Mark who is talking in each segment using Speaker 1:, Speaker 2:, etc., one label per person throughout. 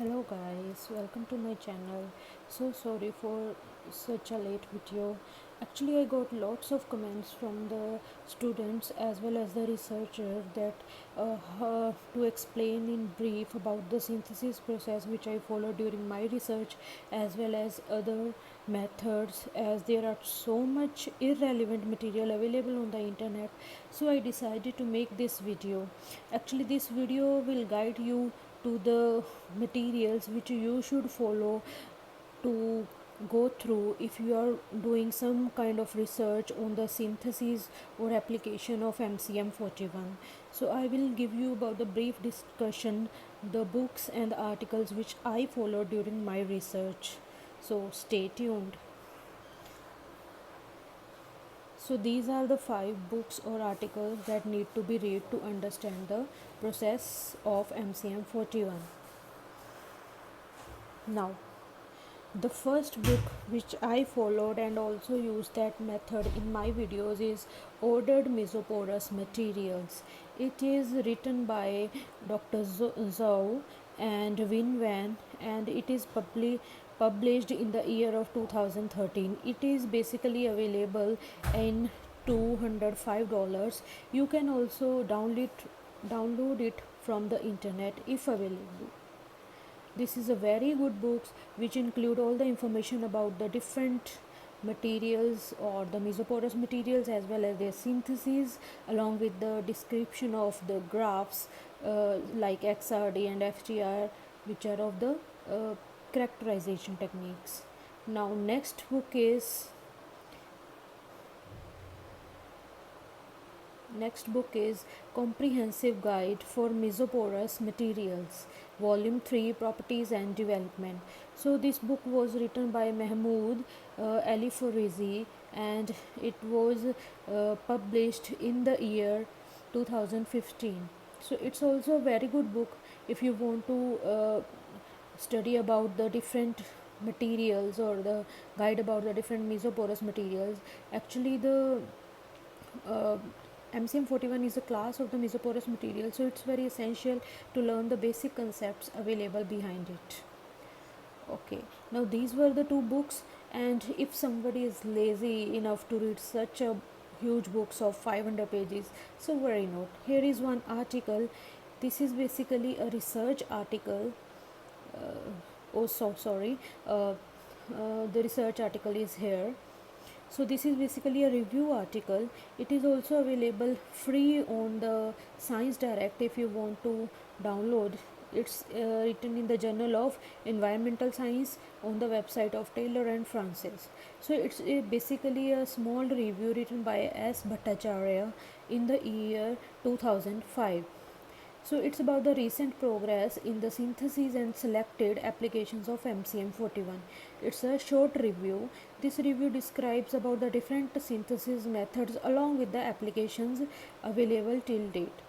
Speaker 1: Hello guys, welcome to my channel. So sorry for such a late video. Actually, I got lots of comments from the students as well as the researcher that to explain in brief about the synthesis process which I follow during my research as well as other methods, as there are so much irrelevant material available on the internet. So I decided to make this video. Actually, this video will guide you to the materials which you should follow to go through if you are doing some kind of research on the synthesis or application of MCM41. So I will give you about the brief discussion, the books and the articles which I followed during my research. So stay tuned. So these are the 5 books or articles that need to be read to understand the process of MCM41. Now, the first book which I followed and also used that method in my videos is Ordered Mesoporous Materials. It is written by Dr. Zhou and Win Wan, and it is published in the year of 2013. It is basically available in $205. You can also download it from the internet if available. This is a very good book which include all the information about the different materials or the mesoporous materials as well as their synthesis, along with the description of the graphs like XRD and FGR, which are of the characterization techniques. Now next book is Comprehensive Guide for Mesoporous Materials, Volume 3, Properties and Development. So this book was written by Mahmoud Ali Forizi, and it was published in the year 2015. So it's also a very good book if you want to study about the different materials or the guide about the different mesoporous materials. Actually, the uh, MCM41 is a class of the mesoporous material, so it's very essential to learn the basic concepts available behind it. Okay, now these were the 2 books, and if somebody is lazy enough to read such a huge books of 500 pages, so worry not. Here is one article. This is basically a research article. Oh, so sorry. The research article is here. So this is basically a review article. It is also available free on the Science Direct if you want to download. It's written in the Journal of Environmental Science on the website of Taylor and Francis. So it's basically a small review written by S. Bhattacharya in the year 2005. So it's about the recent progress in the synthesis and selected applications of MCM41. It's a short review. This review describes about the different synthesis methods along with the applications available till date.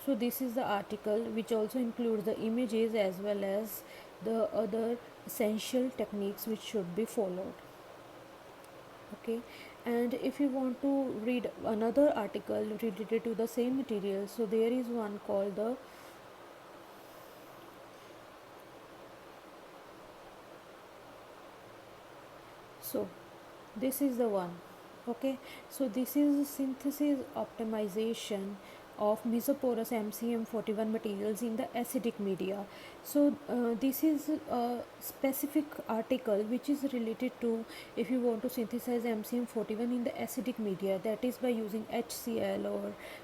Speaker 1: So this is the article, which also includes the images as well as the other essential techniques which should be followed. Okay, and if you want to read another article related to the same material, so there is one called the so this is the one. Okay, so this is synthesis optimization of mesoporous MCM41 materials in the acidic media. So this is a specific article which is related to if you want to synthesize MCM41 in the acidic media, that is by using HCl,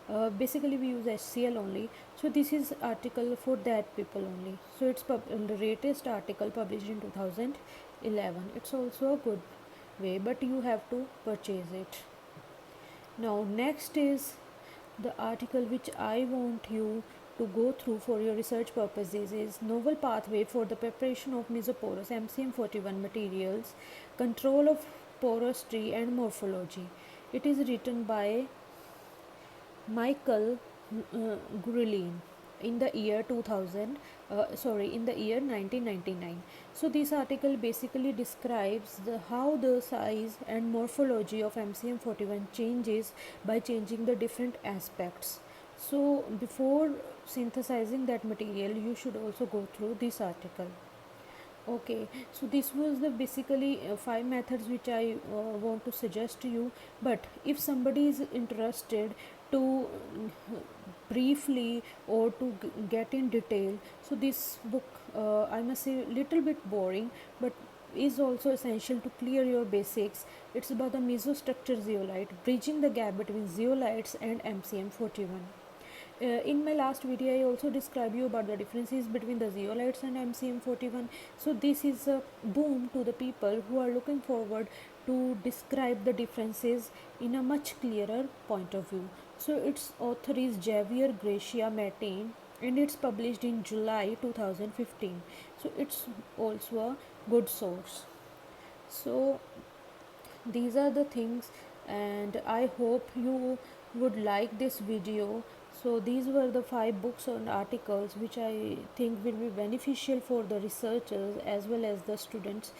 Speaker 1: or basically we use HCl only. So this is article for that people only. So it's the latest article published in 2011. It's also a good way, but you have to purchase it. Now next is the article which I want you to go through for your research purposes is Novel Pathway for the Preparation of Mesoporous MCM41 Materials, Control of Porosity and Morphology. It is written by Michael Grillin in the year 2000, in the year 1999. So this article basically describes how the size and morphology of MCM41 changes by changing the different aspects. So before synthesizing that material, you should also go through this article. Okay, so this was the basically five methods which I want to suggest to you. But if somebody is interested to briefly or to get in detail, so this book I must say little bit boring, but is also essential to clear your basics. It's about the mesostructure zeolite, bridging the gap between zeolites and MCM41. In my last video I also described you about the differences between the zeolites and MCM41. So this is a boom to the people who are looking forward to describe the differences in a much clearer point of view. So its author is Javier Gracia Martin and it's published in July 2015. So it's also a good source. So these are the things, and I hope you would like this video. So these were the five books and articles which I think will be beneficial for the researchers as well as the students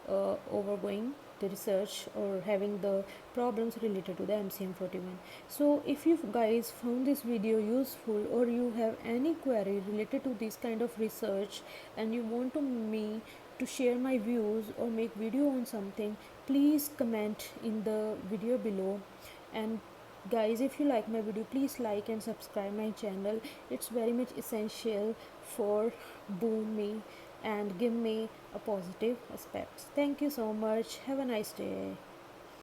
Speaker 1: overgoing the research or having the problems related to the MCM41. So if you guys found this video useful or you have any query related to this kind of research and you want to me to share my views or make video on something, please comment in the video below. And guys, if you like my video, please like and subscribe my channel. It's very much essential for boom me and give me a positive aspect. Thank you so much. Have a nice day.